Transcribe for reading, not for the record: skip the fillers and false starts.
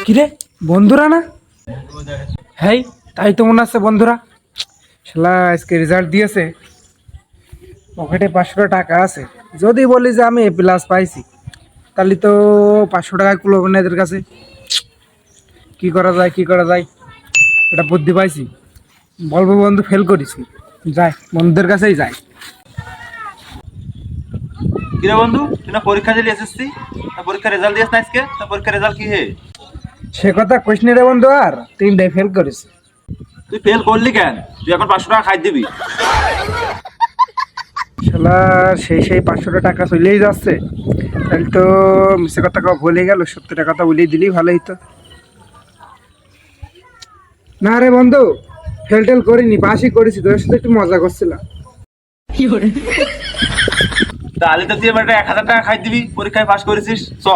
কিরে বন্ধুরা না? হ্যাঁ, তাই তো মনে আছে বন্ধুরা। শালা আজকে রেজাল্ট দিয়েছে, পকেটে 500 টাকা আছে। যদি বলি যে আমি A+ পাইছি, তাহলে তো 500 টাকা কুলোবে না এদের কাছে। কি করা যায় কি করা যায়, এটা বুদ্ধি পাইছি। বলবো বন্ধু ফেল করেছি, যাই বন্ধুদের কাছেই যাই। কিরে বন্ধু, তুই না পরীক্ষা দিলি এসএসসি? তা পরীক্ষার রেজাল্ট দিয়েছ না আজকে? তা পরীক্ষার রেজাল্ট কি হে? সে কথা কইস নি রে বন্ধু, আর 3টায় ফেল করেছি। তুই ফেল করলি কেন? তুই এখন 500 টাকা খাই দিবি। শালা সেই 500 টাকা চলেই যাচ্ছে, তাহলে তো মিশে কথা ভুলে গেল। 70 টাকা তো বলেই দিলেই ভালো হইতো। না রে বন্ধু, ফেল টেল করিনি, পাসই করেছি। তোর সাথে একটু মজা করছিলাম। তাহলে তো তুই এবার 1000 টাকা খাই দিবি, পরীক্ষায় পাস করেছিস। চ